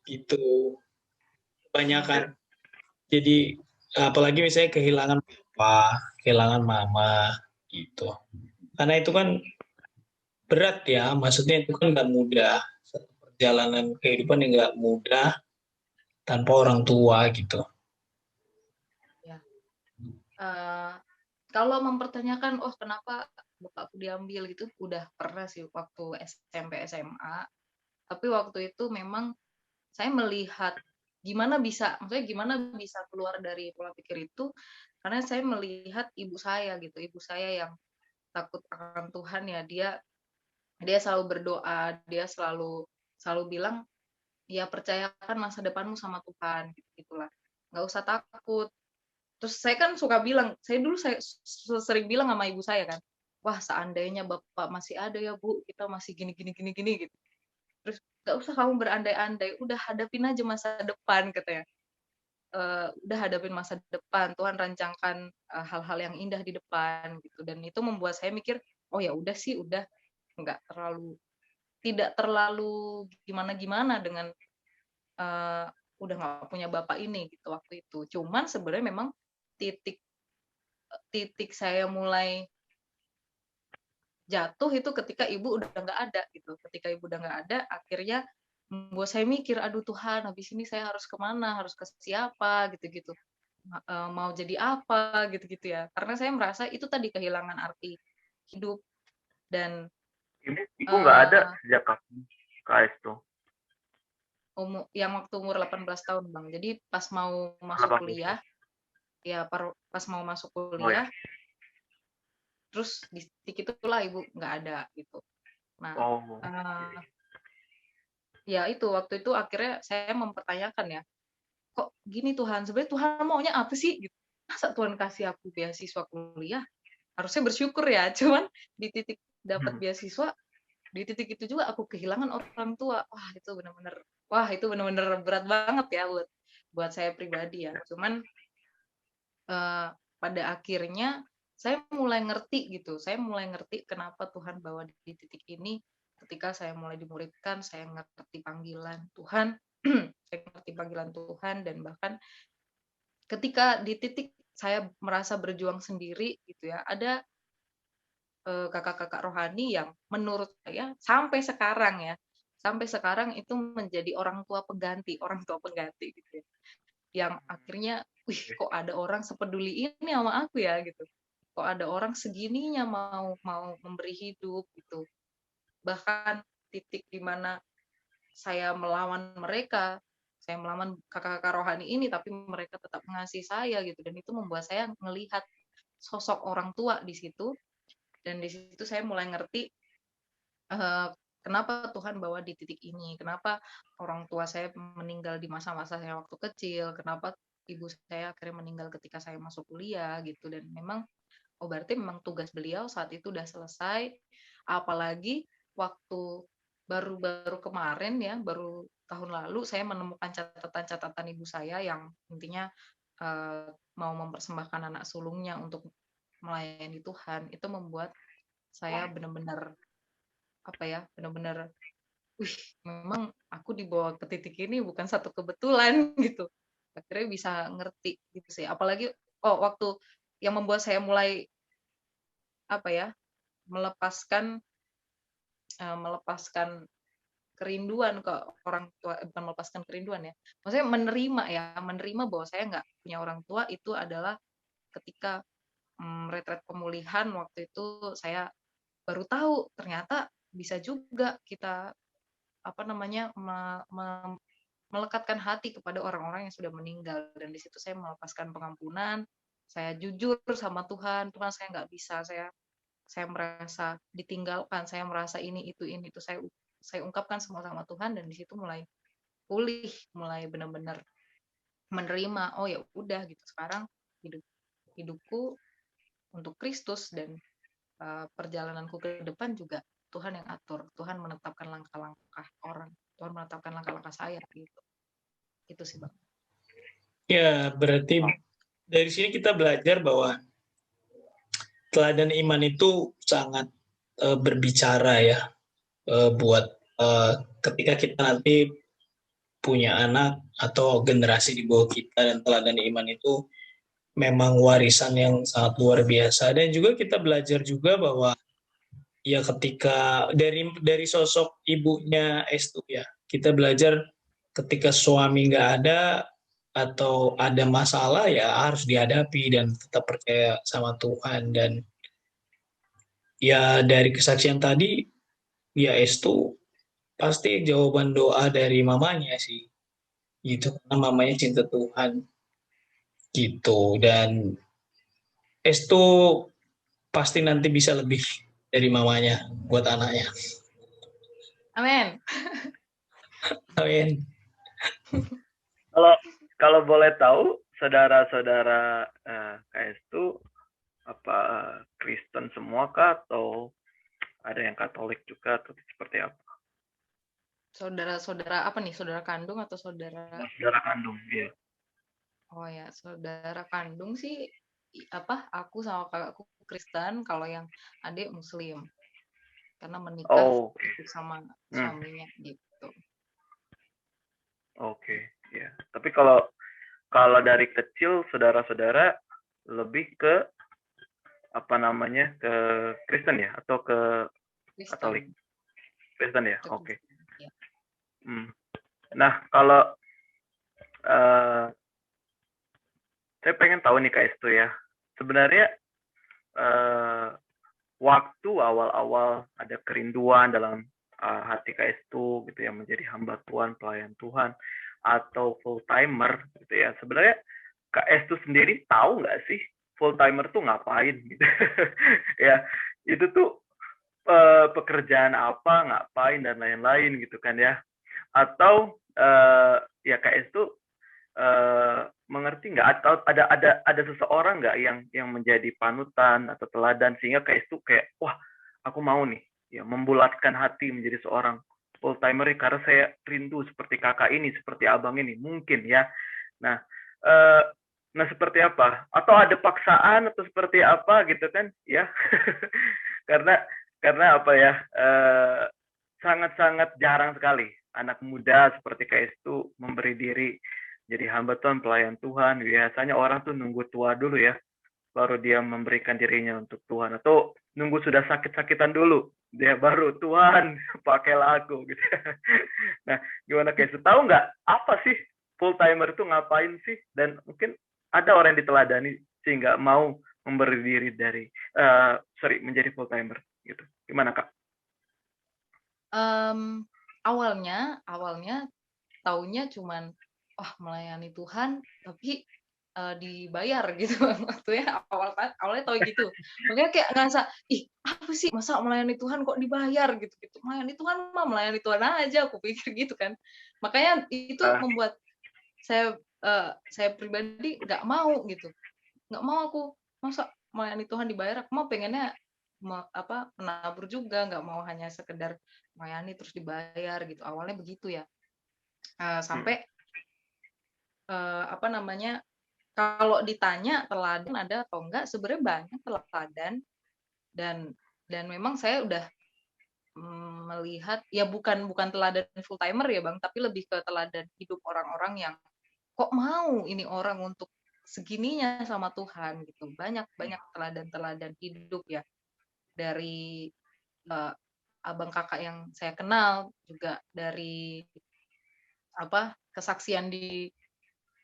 itu kebanyakan. Jadi apalagi misalnya kehilangan papa, kehilangan mama gitu. Karena itu kan berat ya, maksudnya itu kan nggak mudah. Perjalanan kehidupan yang nggak mudah tanpa orang tua gitu. Ya. Kalau mempertanyakan, oh kenapa bapakku diambil gitu, udah pernah sih waktu SMP SMA. Tapi waktu itu memang saya melihat gimana bisa keluar dari pola pikir itu, karena saya melihat ibu saya gitu, ibu saya yang takut akan Tuhan ya, dia selalu berdoa, dia selalu bilang, ya percayakan masa depanmu sama Tuhan, gitulah, nggak usah takut. Terus saya kan suka bilang, saya sering bilang sama ibu saya kan, wah seandainya bapak masih ada ya Bu, kita masih gini gitu. Terus nggak usah kamu berandai-andai, udah hadapin aja masa depan katanya. Udah hadapin masa depan, Tuhan rancangkan hal-hal yang indah di depan gitu. Dan itu membuat saya mikir, oh ya udah sih, udah tidak terlalu gimana-gimana dengan udah nggak punya bapak ini gitu waktu itu. Cuman sebenarnya memang titik titik saya mulai jatuh itu ketika ibu udah nggak ada gitu. Ketika ibu udah nggak ada, akhirnya membuat saya mikir, aduh Tuhan, habis ini saya harus kemana, harus ke siapa, gitu-gitu. Mau jadi apa, gitu-gitu ya. Karena saya merasa itu tadi kehilangan arti hidup dan Ibu nggak ada sejak kapan KS tuh? yang waktu umur 18 tahun Bang. Jadi pas mau masuk 18. kuliah, ya pas mau masuk Oh ya. kuliah, terus di titik itulah ibu nggak ada gitu. Nah, Oh. ya itu waktu itu akhirnya saya mempertanyakan ya, kok gini Tuhan, sebenarnya Tuhan maunya apa sih gitu. Masa Tuhan kasih aku beasiswa kuliah? Harusnya bersyukur ya, cuman di titik dapat beasiswa, di titik itu juga aku kehilangan orang tua. Wah, itu benar-benar berat banget ya buat saya pribadi ya. Cuman pada akhirnya saya mulai ngerti gitu. Saya mulai ngerti kenapa Tuhan bawa di titik ini. Ketika saya mulai dimuridkan, saya ngerti panggilan Tuhan, saya ngerti panggilan Tuhan, dan bahkan ketika di titik saya merasa berjuang sendiri gitu ya, ada kakak-kakak rohani yang menurut saya sampai sekarang itu menjadi orang tua pengganti gitu ya. Yang akhirnya, wih, kok ada orang sepeduli ini sama aku ya gitu. Kok ada orang segininya mau memberi hidup gitu. Bahkan titik di mana saya melawan mereka, saya melawan kakak-kakak rohani ini, tapi mereka tetap mengasihi saya gitu. Dan itu membuat saya melihat sosok orang tua di situ. Dan di situ saya mulai ngerti kenapa Tuhan bawa di titik ini, kenapa orang tua saya meninggal di masa-masa saya waktu kecil, kenapa ibu saya akhirnya meninggal ketika saya masuk kuliah gitu. Dan memang berarti memang tugas beliau saat itu udah selesai. Apalagi waktu baru kemarin ya, baru tahun lalu saya menemukan catatan-catatan ibu saya yang intinya mau mempersembahkan anak sulungnya untuk melayani Tuhan. Itu membuat saya benar-benar benar-benar, wih, memang aku dibawa ke titik ini bukan satu kebetulan gitu. Akhirnya bisa ngerti gitu sih. Apalagi waktu yang membuat saya mulai melepaskan kerinduan ke orang tua, bukan melepaskan kerinduan ya. Maksudnya menerima bahwa saya nggak punya orang tua itu adalah ketika retret pemulihan waktu itu saya baru tahu ternyata bisa juga kita melekatkan hati kepada orang-orang yang sudah meninggal. Dan di situ saya melepaskan pengampunan, saya jujur sama Tuhan saya nggak bisa, saya merasa ditinggalkan, saya merasa ini itu saya ungkapkan semua sama Tuhan, dan di situ mulai pulih, mulai benar-benar menerima, oh ya udah gitu, sekarang hidupku untuk Kristus, dan perjalananku ke depan juga Tuhan yang atur. Tuhan menetapkan langkah-langkah orang, Tuhan menetapkan langkah-langkah saya gitu. Itu sih Bang. Ya, berarti dari sini kita belajar bahwa teladan iman itu sangat berbicara ya, buat ketika kita nanti punya anak atau generasi di bawah kita, dan teladan iman itu memang warisan yang sangat luar biasa. Dan juga kita belajar juga bahwa ya ketika dari sosok ibunya Estu ya, kita belajar ketika suami nggak ada atau ada masalah ya harus dihadapi dan tetap percaya sama Tuhan. Dan ya dari kesaksian tadi ya Estu pasti jawaban doa dari mamanya sih gitu, karena mamanya cinta Tuhan gitu. Dan Estu pasti nanti bisa lebih dari mamanya buat anaknya. Amin. Amin. Kalau boleh tahu, saudara-saudara KS itu apa Kristen semua kah, atau ada yang Katolik juga, atau seperti apa? Saudara-saudara apa nih? Saudara kandung atau saudara? Saudara kandung, ya. Oh ya, saudara kandung sih aku sama kakakku Kristen, kalau yang adik Muslim. Karena menikah sama suaminya gitu. Oke, ya. Tapi kalau dari kecil saudara-saudara lebih ke apa namanya, ke Kristen ya atau ke Katolik? Kristen, Kristen ya, ke oke. Kristen. Ya. Nah kalau saya pengen tahu nih Kak Estu ya, sebenarnya waktu awal-awal ada kerinduan dalam hati Kak Estu gitu ya, menjadi hamba Tuhan, pelayan Tuhan, atau full timer gitu ya. Sebenarnya Kak Estu sendiri tahu nggak sih full timer tuh ngapain gitu? Ya, itu tuh pekerjaan apa, ngapain dan lain-lain gitu kan ya. Atau ya Kak Estu mengerti nggak atau ada seseorang nggak yang menjadi panutan atau teladan sehingga Kak Estu kayak wah aku mau nih ya membulatkan hati menjadi seorang full timer karena saya rindu seperti kakak ini seperti abang ini mungkin ya. Nah eh, nah seperti apa atau ada paksaan atau seperti apa gitu kan ya. karena apa ya sangat-sangat jarang sekali anak muda seperti Kak Estu memberi diri jadi hamba Tuhan, pelayan Tuhan. Biasanya orang tuh nunggu tua dulu ya, baru dia memberikan dirinya untuk Tuhan. Atau nunggu sudah sakit-sakitan dulu, dia baru Tuhan pakailah aku gitu. Nah, gimana Kak Estu? Tahu nggak apa sih full timer itu ngapain sih? Dan mungkin ada orang yang diteladani sehingga mau memberi diri dari menjadi full timer gitu. Gimana Kak? Awalnya taunya cuman wah melayani Tuhan tapi dibayar gitu waktunya awalnya tahu gitu makanya kayak ngerasa ih apa sih masa melayani Tuhan kok dibayar gitu melayani Tuhan mah melayani Tuhan aja aku pikir gitu kan makanya itu Uh, membuat saya pribadi nggak mau gitu nggak mau aku masa melayani Tuhan dibayar aku mau pengennya menabur juga nggak mau hanya sekedar melayani terus dibayar gitu awalnya begitu ya sampai apa namanya kalau ditanya teladan ada atau enggak sebenarnya banyak teladan dan memang saya udah melihat ya bukan teladan full timer ya Bang tapi lebih ke teladan hidup orang-orang yang kok mau ini orang untuk segininya sama Tuhan gitu banyak teladan hidup ya dari abang kakak yang saya kenal juga dari kesaksian di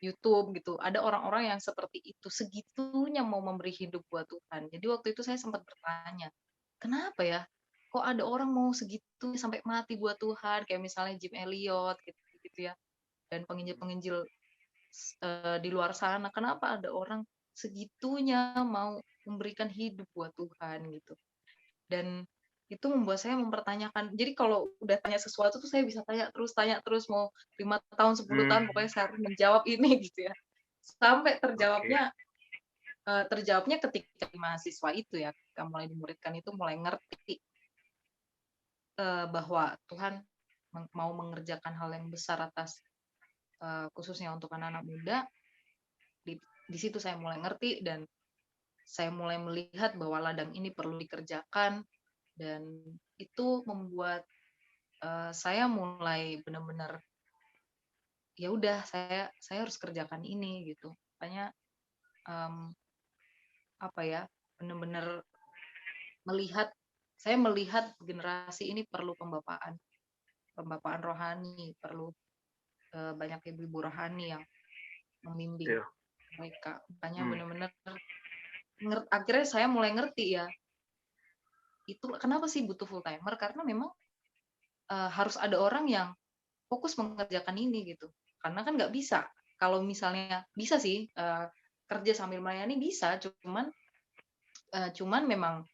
YouTube gitu. Ada orang-orang yang seperti itu, segitunya mau memberi hidup buat Tuhan. Jadi waktu itu saya sempat bertanya, kenapa ya? Kok ada orang mau segitu sampai mati buat Tuhan? Kayak misalnya Jim Elliot gitu ya. Dan penginjil-penginjil di luar sana, kenapa ada orang segitunya mau memberikan hidup buat Tuhan gitu. Dan itu membuat saya mempertanyakan. Jadi kalau udah tanya sesuatu tuh saya bisa tanya terus mau 5 tahun 10 tahun pokoknya saya harus menjawab ini gitu ya. Sampai terjawabnya ketika di mahasiswa itu ya, ketika mulai dimuridkan itu mulai ngerti bahwa Tuhan mau mengerjakan hal yang besar atas khususnya untuk anak-anak muda. Di situ saya mulai ngerti dan saya mulai melihat bahwa ladang ini perlu dikerjakan dan itu membuat saya mulai benar-benar ya udah saya harus kerjakan ini gitu makanya benar-benar saya melihat generasi ini perlu pembapaan rohani perlu banyak ibu-ibu rohani yang membimbing mereka makanya benar-benar akhirnya saya mulai ngerti ya itu kenapa sih butuh full timer karena memang harus ada orang yang fokus mengerjakan ini gitu karena kan nggak bisa kalau misalnya bisa sih kerja sambil melayani bisa cuman memang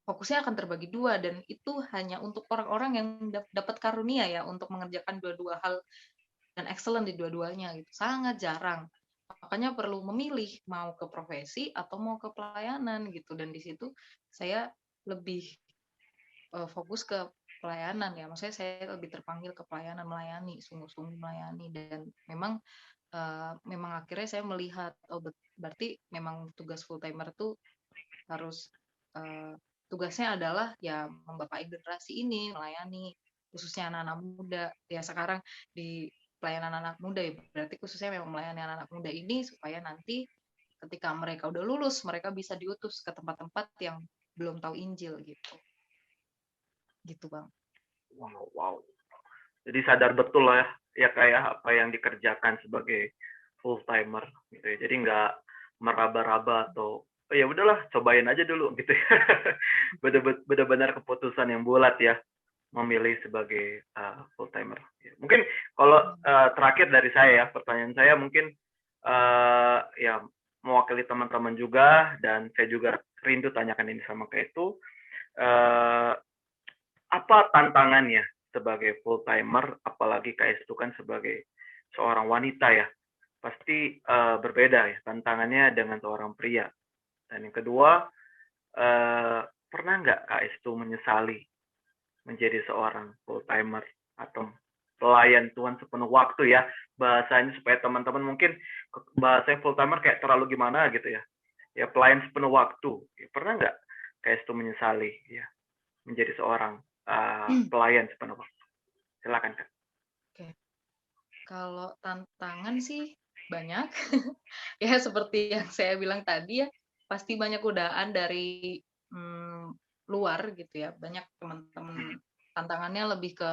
fokusnya akan terbagi dua dan itu hanya untuk orang-orang yang dapat karunia ya untuk mengerjakan dua-dua hal dan excellent di dua-duanya gitu sangat jarang makanya perlu memilih mau ke profesi atau mau ke pelayanan gitu dan di situ saya lebih fokus ke pelayanan ya maksudnya saya lebih terpanggil ke pelayanan melayani sungguh-sungguh melayani dan memang akhirnya saya melihat berarti memang tugas full timer tuh harus tugasnya adalah ya membapai generasi ini melayani khususnya anak-anak muda ya sekarang di pelayanan anak muda ya berarti khususnya memang melayani anak-anak muda ini supaya nanti ketika mereka udah lulus, mereka bisa diutus ke tempat-tempat yang belum tahu Injil gitu. Gitu, Bang. Wow. Jadi sadar betul lah ya kayak apa yang dikerjakan sebagai full timer gitu ya. Jadi nggak meraba-raba atau oh ya udahlah cobain aja dulu gitu ya. Benar-benar keputusan yang bulat ya memilih sebagai full timer. Mungkin kalau terakhir dari saya ya, pertanyaan saya mungkin ya mewakili teman-teman juga, dan saya juga rindu tanyakan ini sama Kak itu, apa tantangannya sebagai full timer, apalagi Kak itu kan sebagai seorang wanita ya, pasti berbeda ya tantangannya dengan seorang pria. Dan yang kedua, pernah nggak Kak itu menyesali menjadi seorang full timer atau pelayan Tuhan sepenuh waktu ya, bahasanya supaya teman-teman mungkin bahasanya full timer kayak terlalu gimana gitu ya, ya pelayan sepenuh waktu. Ya, pernah nggak kayak itu menyesali ya menjadi seorang pelayan sepenuh waktu? Silakan Kak. Oke. Kalau tantangan sih banyak. Ya seperti yang saya bilang tadi ya, pasti banyak godaan dari luar gitu ya. Banyak teman-teman tantangannya lebih ke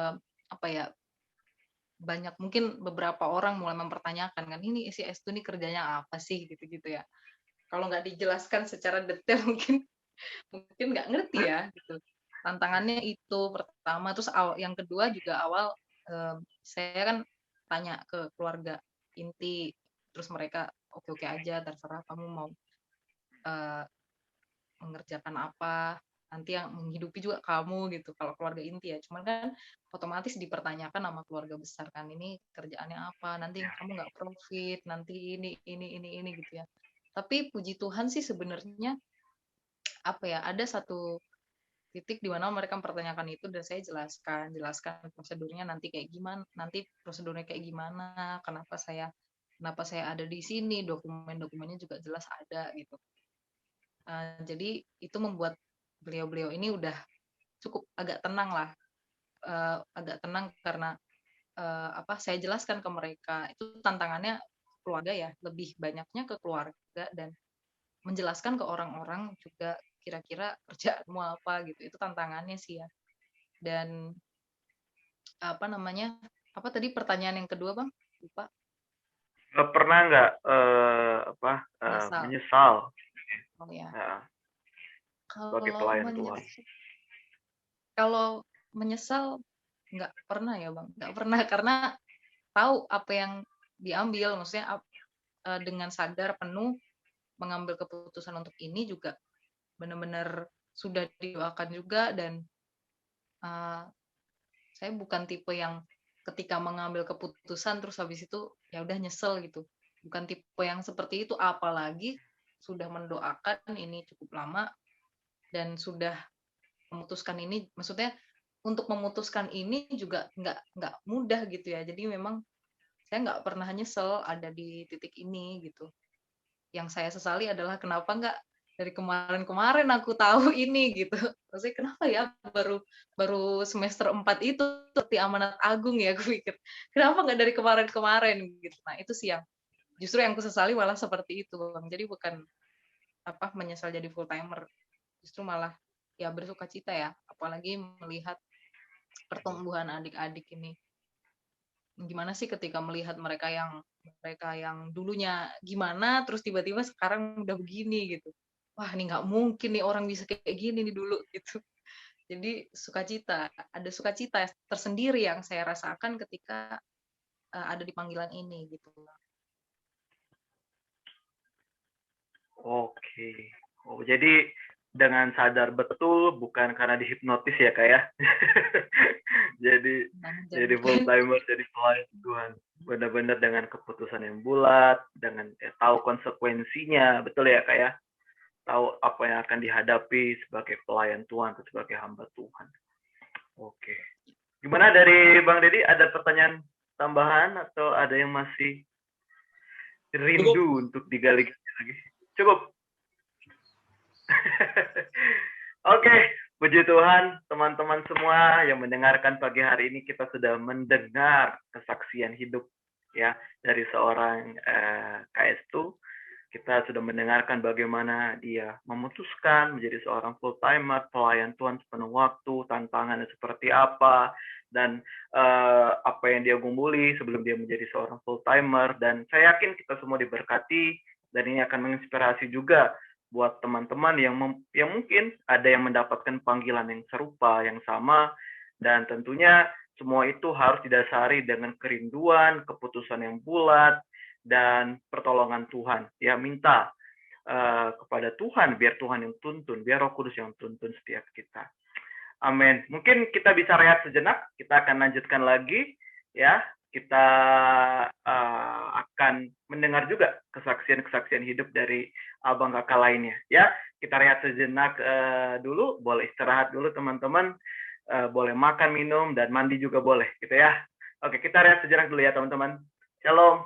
apa ya? Banyak mungkin beberapa orang mulai mempertanyakan kan, ini si Estu ini kerjanya apa sih gitu-gitu ya. Kalau nggak dijelaskan secara detail mungkin nggak ngerti ya gitu. Tantangannya itu pertama, terus yang kedua juga awal saya kan tanya ke keluarga inti, terus mereka oke-oke aja, terserah kamu mau mengerjakan apa, nanti yang menghidupi juga kamu gitu kalau keluarga inti ya. Cuman kan otomatis dipertanyakan sama keluarga besar kan, ini kerjaannya apa, nanti kamu nggak profit, nanti ini gitu ya. Tapi puji Tuhan sih sebenarnya apa ya, ada satu titik di mana mereka mempertanyakan itu dan saya jelaskan prosedurnya nanti kayak gimana, kenapa saya ada di sini, dokumennya juga jelas ada gitu. Jadi itu membuat beliau-beliau ini udah cukup agak tenang lah, agak tenang karena saya jelaskan ke mereka itu tantangannya keluarga ya, lebih banyaknya ke keluarga dan menjelaskan ke orang-orang juga kira-kira kerjaanmu apa gitu, itu tantangannya sih ya. Dan apa tadi pertanyaan yang kedua Bang, lupa. Pernah nggak menyesal Oh ya. sebagai pelayan Tuhan? Kalau menyesal nggak pernah ya Bang, nggak pernah, karena tahu apa yang diambil, maksudnya dengan sadar penuh mengambil keputusan untuk ini juga benar-benar sudah didoakan juga. Dan saya bukan tipe yang ketika mengambil keputusan terus habis itu ya udah nyesel gitu, bukan tipe yang seperti itu, apalagi sudah mendoakan ini cukup lama dan sudah memutuskan ini, maksudnya untuk memutuskan ini juga nggak mudah gitu ya. Jadi memang saya nggak pernah nyesel ada di titik ini gitu. Yang saya sesali adalah kenapa nggak dari kemarin aku tahu ini gitu. Maksudnya kenapa ya baru semester 4 itu seperti amanat agung ya, aku pikir. Kenapa nggak dari kemarin gitu. Nah itu sih yang justru yang aku sesali malah seperti itu Bang. Jadi bukan menyesal jadi full timer, justru malah ya bersuka cita ya, apalagi melihat pertumbuhan adik-adik ini. Gimana sih ketika melihat mereka yang dulunya gimana terus tiba-tiba sekarang udah begini gitu. Wah, ini nggak mungkin nih orang bisa kayak gini nih dulu gitu. Jadi ada sukacita tersendiri yang saya rasakan ketika ada di panggilan ini gitu. Oke. Oh, jadi dengan sadar betul, bukan karena dihipnotis ya Kak ya. jadi full timer, jadi pelayan Tuhan. Benar-benar dengan keputusan yang bulat, dengan tahu konsekuensinya, betul ya Kak ya. Tahu apa yang akan dihadapi sebagai pelayan Tuhan atau sebagai hamba Tuhan. Oke. Gimana dari Bang Deddy, ada pertanyaan tambahan atau ada yang masih rindu untuk digali lagi? Cukup. Oke, puji Tuhan, teman-teman semua yang mendengarkan pagi hari ini, kita sudah mendengar kesaksian hidup ya dari seorang KS2. kita sudah mendengarkan bagaimana dia memutuskan menjadi seorang full timer, pelayan Tuhan sepenuh waktu, tantangannya seperti apa, dan apa yang dia gumuli sebelum dia menjadi seorang full timer. Dan saya yakin kita semua diberkati, dan ini akan menginspirasi juga buat teman-teman yang mungkin ada yang mendapatkan panggilan yang serupa, yang sama, dan tentunya semua itu harus didasari dengan kerinduan, keputusan yang bulat, dan pertolongan Tuhan. Ya, minta kepada Tuhan, biar Tuhan yang tuntun, biar Roh Kudus yang tuntun setiap kita. Amin. Mungkin kita bisa rehat sejenak, kita akan lanjutkan lagi, ya. Kita akan mendengar juga kesaksian-kesaksian hidup dari abang kakak lainnya. Ya, kita rehat sejenak dulu, boleh istirahat dulu teman-teman, boleh makan, minum, dan mandi juga boleh, gitu ya. Oke, kita rehat sejenak dulu ya teman-teman. Shalom.